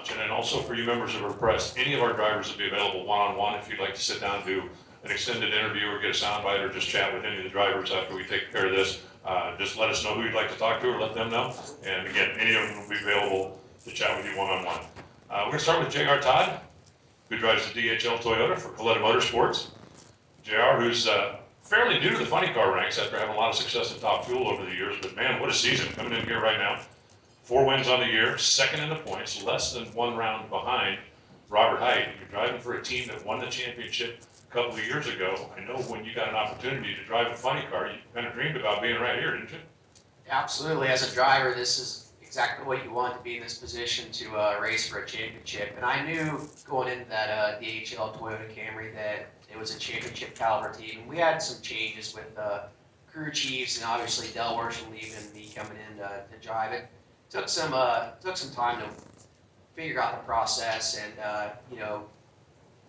much. And then also for you members of our press, any of our drivers will be available one-on-one if you'd like to sit down and do an extended interview or get a soundbite or just chat with any of the drivers after we take care of this. Just let us know who you'd like to talk to or let them know. And again, any of them will be available to chat with you one-on-one. We're going to start with J.R. Todd, who drives the DHL Toyota for Coletta Motorsports. JR, who's fairly new to the funny car ranks after having a lot of success in Top Fuel over the years, but man, what a season coming in here right now. 4 wins on the year, second in the points, less than 1 round behind Robert Height. You're driving for a team that won the championship a couple of years ago. I know when you got an opportunity to drive a funny car, you kind of dreamed about being right here, didn't you? Absolutely. As a driver, this is exactly what you want to be in this position to race for a championship. And I knew going into that DHL Toyota Camry that it was a championship caliber team. And we had some changes with crew chiefs and obviously Del Worsham leaving and me coming in to drive it. Took some time to figure out the process and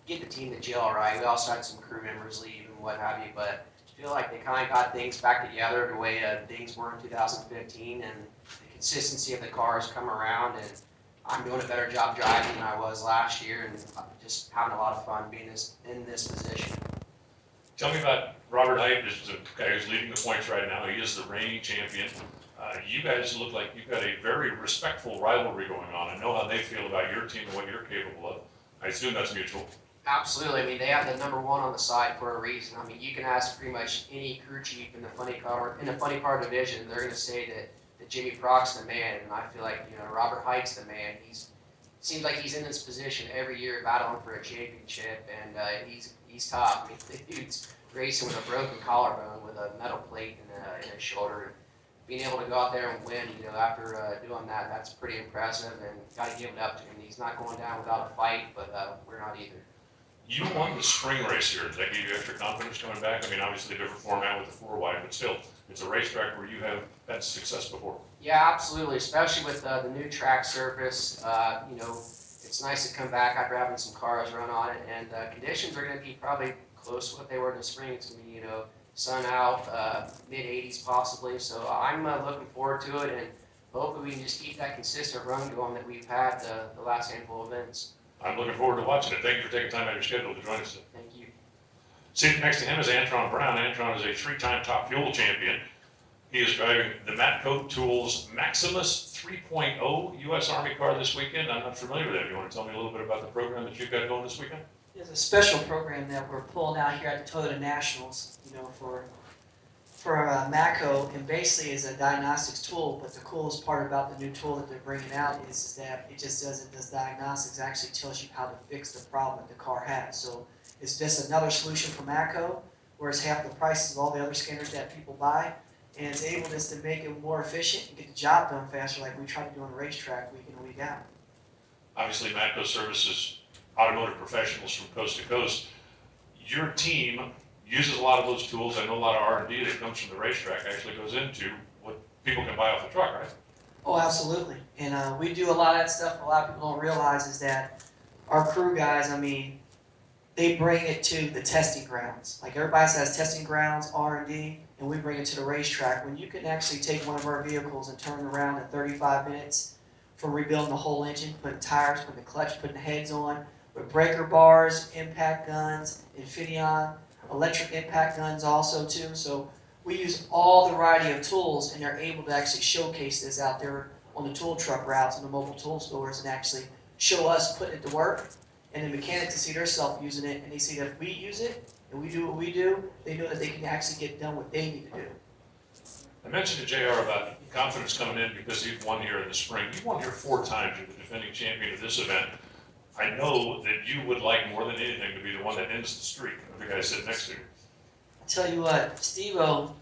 get the team to gel right. We also had some crew members leave and what have you, but I feel like they kind of got things back together the way things were in 2015, and the consistency of the cars come around, and I'm doing a better job driving than I was last year, and just having a lot of fun being in this position. Tell me about Robert Height. This is a guy who's leading the points right now. He is the reigning champion. You guys look like you've got a very respectful rivalry going on. I know how they feel about your team and what you're capable of. I assume that's mutual. Absolutely. I mean, they have the number 1 on the side for a reason. I mean, you can ask pretty much any crew chief in the funny car division, they're going to say that Jimmy Proc's the man, and I feel like Robert Height's the man. Seems like he's in this position every year battling for a championship, and he's tough. I mean, the dude's racing with a broken collarbone with a metal plate in his shoulder. Being able to go out there and win, after doing that, that's pretty impressive, and got to give it up to him. He's not going down without a fight, but we're not either. You won the spring race here. Does that give you extra confidence coming back? I mean, obviously a different format with the 4-wide, but still, it's a racetrack where you have had success before. Yeah, absolutely, especially with the new track surface. It's nice to come back after having some cars run on it, and conditions are going to be probably close to what they were in the spring. It's going to be, sun out, mid-80s possibly, so I'm looking forward to it, and hopefully we can just keep that consistent run going that we've had the last handful of events. I'm looking forward to watching it. Thank you for taking time out of your schedule to join us today. Thank you. Sitting next to him is Antron Brown. Antron is a 3-time Top Fuel champion. He is driving the Matco Tools Maximus 3.0 U.S. Army car this weekend. I'm not familiar with that. You want to tell me a little bit about the program that you've got going this weekend? There's a special program that we're pulling out here at the Toyota Nationals, for Matco, and basically is a diagnostics tool. But the coolest part about the new tool that they're bringing out is that it just does diagnostics. It actually tells you how to fix the problem that the car has. So it's just another solution for Matco, where it's half the price of all the other scanners that people buy, and it's able just to make it more efficient and get the job done faster, like we try to do on the racetrack week in and week out. Obviously, Matco services automotive professionals from coast to coast. Your team uses a lot of those tools. I know a lot of R&D that comes from the racetrack actually goes into what people can buy off the truck, right? Oh, absolutely. And we do a lot of that stuff. A lot of people don't realize is that our crew guys, they bring it to the testing grounds. Like everybody has testing grounds, R&D, and we bring it to the racetrack. When you can actually take one of our vehicles and turn it around in 35 minutes from rebuilding the whole engine, putting tires, putting the clutch, putting the heads on, with breaker bars, impact guns, Infineon, electric impact guns also too. So we use all the variety of tools, and they're able to actually showcase this out there on the tool truck routes and the mobile tool stores, and actually show us putting it to work. And the mechanics can see themselves using it, and they see that if we use it and we do what we do, they know that they can actually get done what they need to do. I mentioned to JR about confidence coming in because you've won here in the spring. You won here 4 times. You're the defending champion of this event. I know that you would like more than anything to be the one that ends the streak of the guy sitting next to you. I tell you what, Steve-O,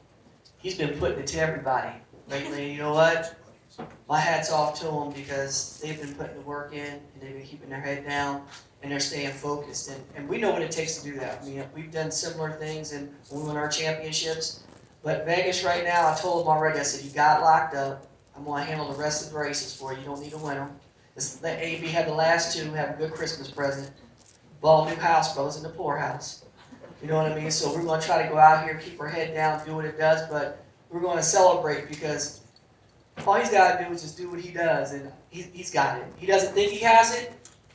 he's been putting it to everybody lately. You know what? My hat's off to them because they've been putting the work in, and they've been keeping their head down, and they're staying focused. And we know what it takes to do that. I mean, we've done similar things and when we win our championships. But Vegas right now, I told them already, I said, you got it locked up. I'm going to handle the rest of the races for you. You don't need to win them. Let AB have the last 2, have a good Christmas present. Ball new house, brothers, in the poorhouse. You know what I mean? So we're going to try to go out here, keep our head down, do what it does, but we're going to celebrate because All he's got to do is just do what he does, and he's got it. He doesn't think he has it.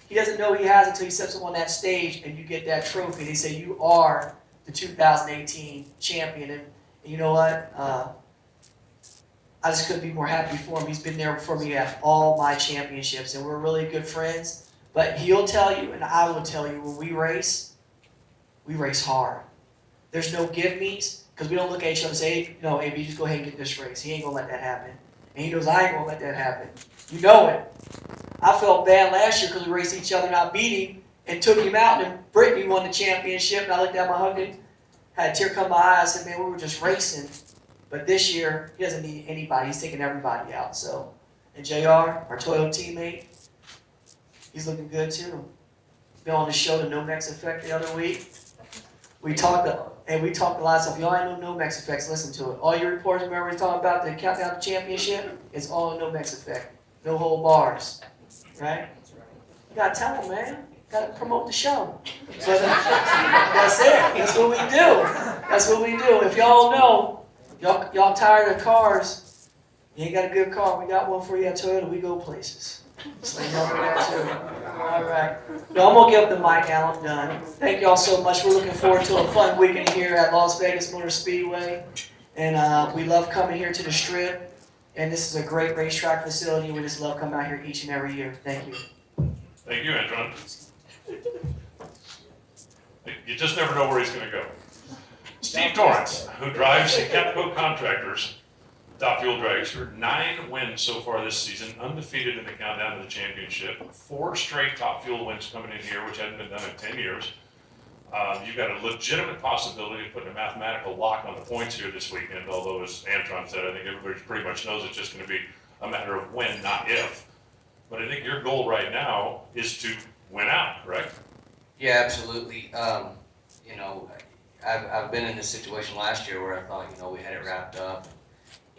He doesn't know he has it until he steps up on that stage and you get that trophy. And they say, you are the 2018 champion. And you know what? I just couldn't be more happy for him. He's been there for me at all my championships, and we're really good friends. But he'll tell you, and I will tell you, when we race hard. There's no give-me's, because we don't look at each other and say, hey, no, AB, just go ahead and get this race. He ain't going to let that happen. And he knows I ain't going to let that happen. You know it. I felt bad last year because we raced each other and I beat him and took him out, and Brittany won the championship, and I looked at my husband, had a tear come my eye. I said, man, we were just racing. But this year, he doesn't need anybody. He's taking everybody out. So, and JR, our Toyota teammate, he's looking good too. Been on the show, the Nomex Effect, the other week. We talked a lot of stuff. If y'all ain't know Nomex Effects, listen to it. All your reports, remember we talking about the countdown to championship? It's all Nomex Effect. No whole bars. Right? You gotta tell them, man. Gotta promote the show. So that's it. That's what we do. That's what we do. If y'all know, y'all tired of cars, you ain't got a good car, we got one for you at Toyota, we go places. So you know that too. All right. No, I'm going to give up the mic now. I'm done. Thank y'all so much. We're looking forward to a fun weekend here at Las Vegas Motor Speedway. And we love coming here to the Strip. And this is a great racetrack facility. We just love coming out here each and every year. Thank you. Thank you, Antron. You just never know where he's going to go. Steve Torrance, who drives the Capco Contractors Top Fuel Dragster, 9 wins so far this season, undefeated in the countdown to the championship. 4 straight Top Fuel wins coming in here, which hadn't been done in 10 years. You've got a legitimate possibility of putting a mathematical lock on the points here this weekend, although as Antron said, I think everybody pretty much knows it's just going to be a matter of when, not if. But I think your goal right now is to win out, correct? Yeah, absolutely. You know, I've been in this situation last year where I thought, you know, we had it wrapped up.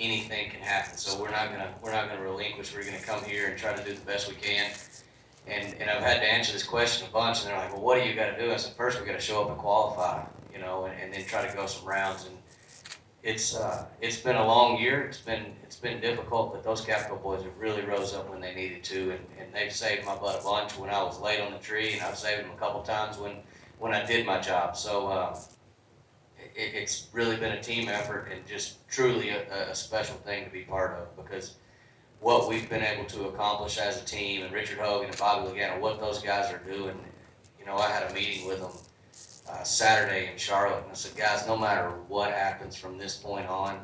Anything can happen, so we're not gonna relinquish. We're gonna come here and try to do the best we can. And I've had to answer this question a bunch, and they're like, well, what do you got to do? I said, first we got to show up and qualify, you know, and then try to go some rounds. And it's been a long year. It's been difficult, but those Capco boys have really rose up when they needed to, and they've saved my butt a bunch when I was late on the tree, and I've saved them a couple times when I did my job. So it's really been a team effort and just truly a special thing to be part of, because what we've been able to accomplish as a team, and Richard Hogan and Bobby Lagana, what those guys are doing. You know, I had a meeting with them Saturday in Charlotte, and I said, guys, no matter what happens from this point on,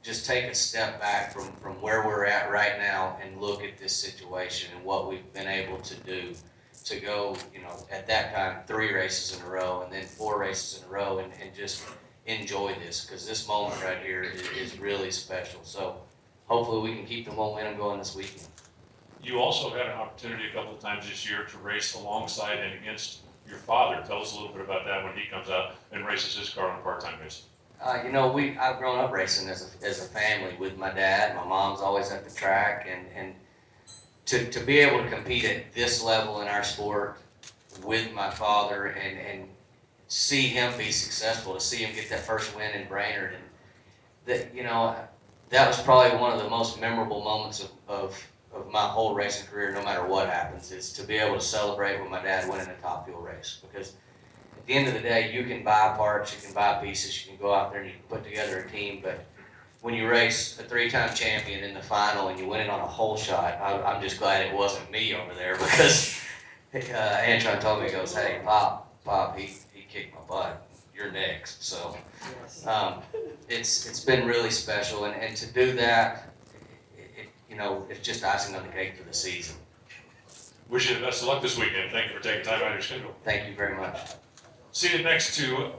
just take a step back from where we're at right now and look at this situation and what we've been able to do to go, you know, at that time, 3 races in a row and then 4 races in a row, and just enjoy this, because this moment right here is really special. So hopefully we can keep the momentum going this weekend. You also had an opportunity a couple of times this year to race alongside and against your father. Tell us a little bit about that when he comes out and races his car on a part-time basis. You know, I've grown up racing as a family with my dad. My mom's always at the track, and to be able to compete at this level in our sport with my father and see him be successful, to see him get that first win in Brainerd, and that, you know, that was probably one of the most memorable moments of my whole racing career, no matter what happens, is to be able to celebrate with my dad winning a Top Fuel race. Because at the end of the day, you can buy parts, you can buy pieces, you can go out there and you can put together a team, but when you race a 3-time champion in the final and you win it on a hole shot, I'm just glad it wasn't me over there, because Antron told me, he goes, hey, Pop, he kicked my butt. You're next. So it's been really special, and to do that, you know, it's just icing on the cake for the season. Wish you the best of luck this weekend. Thank you for taking time out of your schedule. Thank you very much. Seated next to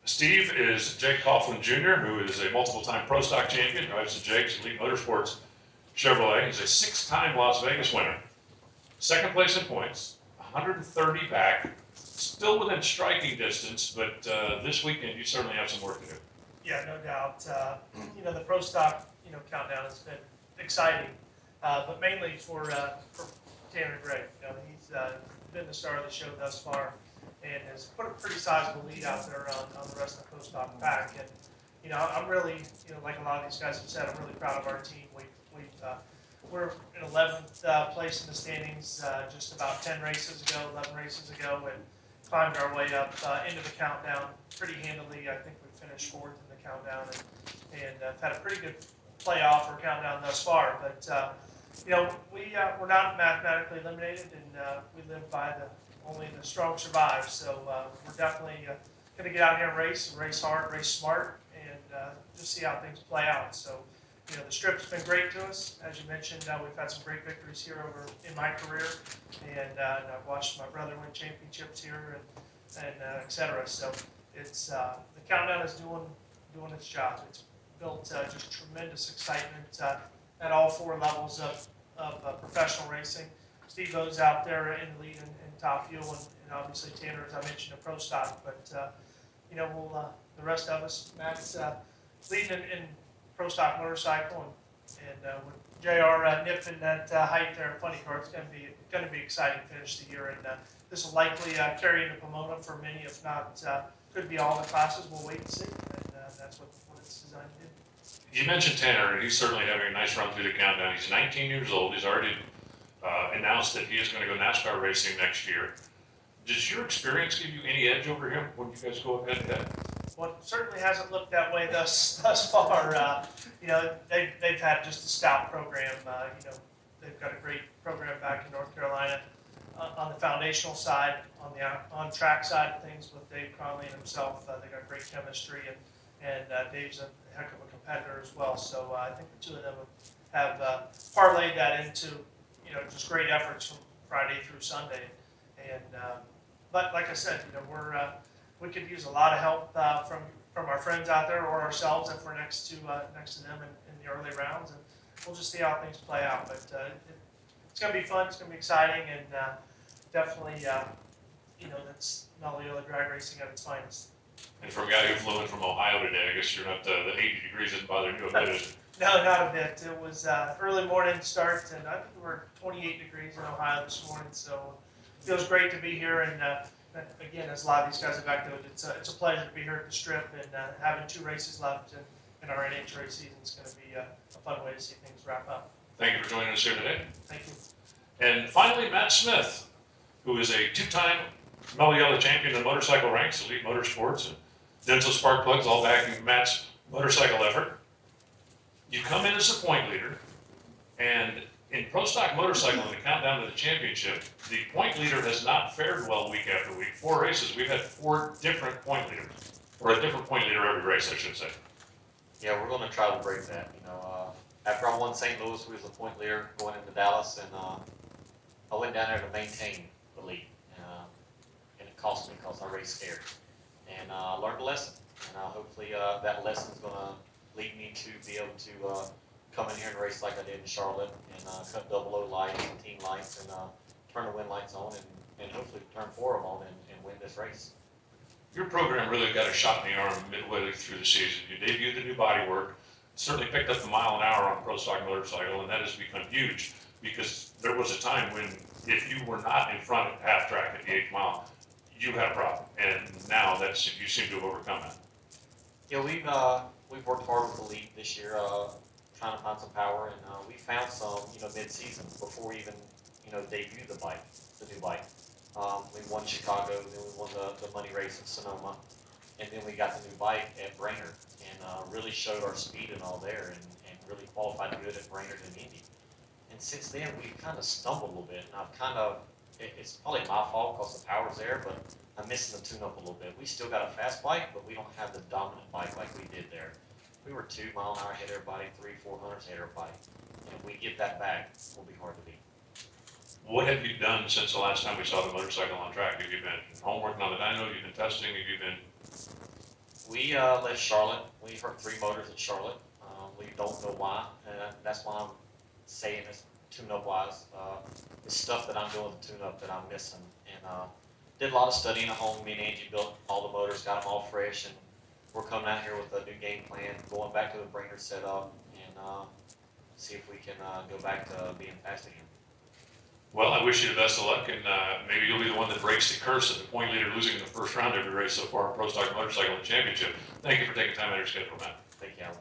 Steve is Jake Coughlin Jr., who is a multiple-time Pro Stock champion, drives the Jake's Elite Motorsports Chevrolet. He's a 6-time Las Vegas winner. Second place in points, 130 back, still within striking distance, but this weekend you certainly have some work to do. Yeah, no doubt. You know, the Pro Stock, you know, countdown has been exciting, but mainly for Tanner Gray. You know, he's been the star of the show thus far, and has put a pretty sizable lead out there on the rest of the Pro Stock pack. And you know, I'm really, you know, like a lot of these guys have said, I'm really proud of our team. We're in 11th place in the standings just about 10 races ago, 11 races ago, and climbed our way up into the countdown pretty handily. I think we finished 4th in the countdown, and had a pretty good playoff or countdown thus far. But we're not mathematically eliminated, and we live by only the strong survive. So we're definitely going to get out here and race hard, race smart, and just see how things play out. So, the strip's been great to us. As you mentioned, we've had some great victories here in my career, and I've watched my brother win championships here, and et cetera. So it's the countdown is doing its job. It's built just tremendous excitement at all 4 levels of professional racing. Steve O's out there in the lead in top fuel, and obviously Tanner, as I mentioned, in pro stock. But the rest of us, Matt's leading in pro stock motorcycle, and with JR nipping that height there in funny car, it's going to be exciting to finish the year, and this will likely carry into Pomona for many, if not could be all the classes. We'll wait and see, and that's what it's designed to do. You mentioned Tanner, and he's certainly having a nice run through the countdown. He's 19 years old. He's already announced that he is going to go NASCAR racing next year. Does your experience give you any edge over him when you guys go head to head? Well, it certainly hasn't looked that way thus far. They've had just a stout program. They've got a great program back in North Carolina on the foundational side, on track side of things with Dave Conley and himself. They got great chemistry, and Dave's a heck of a competitor as well. So I think the two of them have parlayed that into just great efforts from Friday through Sunday. And but like I said, we could use a lot of help from our friends out there or ourselves if we're next to them in the early rounds, and we'll just see how things play out. But it's going to be fun. It's going to be exciting, and definitely, that's Malleola drag racing at its finest. And for a guy who flew in from Ohio today, I guess you're not the 80 degrees isn't bothering you a bit, is it? No, not a bit. It was early morning start, and I think we were 28 degrees in Ohio this morning, so it feels great to be here. And again, as a lot of these guys have echoed, it's a pleasure to be here at the Strip, and having 2 races left in our NHRA season is going to be a fun way to see things wrap up. Thank you for joining us here today. Thank you. And finally, Matt Smith, who is a 2-time Malleola champion in the motorcycle ranks, Elite Motorsports, and Denso Spark Plugs, all backing Matt's motorcycle effort. You come in as a point leader, and in pro stock motorcycle in the countdown to the championship, the point leader has not fared well week after week. 4 races, we've had 4 different point leaders, or a different point leader every race, I should say. Yeah, we're going to try to break that. After I won St. Louis, we was the point leader going into Dallas, and I went down there to maintain the lead, and it cost me because I raced scared, and I learned a lesson, and hopefully that lesson is going to lead me to be able to come in here and race like I did in Charlotte, and cut double O lights and team lights, and turn the wind lights on, and hopefully turn 4 of them on and win this race. Your program really got a shot in the arm midway through the season. You debuted the new bodywork, certainly picked up the mile an hour on pro stock motorcycle, and that has become huge because there was a time when if you were not in front at half track at the 8th mile, you had a problem, and now you seem to have overcome that. Yeah, we've worked hard with the league this year, trying to find some power, and we found some, mid-season before we even, debuted the new bike. We won Chicago, then we won the money race in Sonoma, and then we got the new bike at Brainerd, and really showed our speed and all there, and really qualified good at Brainerd and Indy. And since then, we've kind of stumbled a little bit, and it's probably my fault because the power's there, but I'm missing the tune-up a little bit. We still got a fast bike, but we don't have the dominant bike like we did there. We were 2 mile an hour ahead of everybody, 300-400 ahead of everybody. And if we get that back, we'll be hard to beat. What have you done since the last time we saw the motorcycle on track? Have you been home working on the dyno? Have you been testing? Have you been? We left Charlotte. We hurt 3 motors at Charlotte. We don't know why. That's why I'm saying this tune-up wise. It's stuff that I'm doing with the tune-up that I'm missing. And did a lot of studying at home. Me and Angie built all the motors, got them all fresh, and we're coming out here with a new game plan, going back to the Brainerd setup, and see if we can go back to being fast again. Well, I wish you the best of luck, and maybe you'll be the one that breaks the curse of the point leader losing in the first round every race so far in Pro Stock Motorcycle Championship. Thank you for taking time out of your schedule, Matt. Thank you, Alan.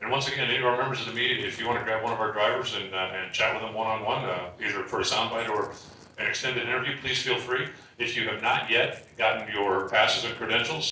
And once again, any of our members of the media, if you want to grab one of our drivers and chat with them one-on-one, either for a soundbite or an extended interview, please feel free. If you have not yet gotten your passes and credentials,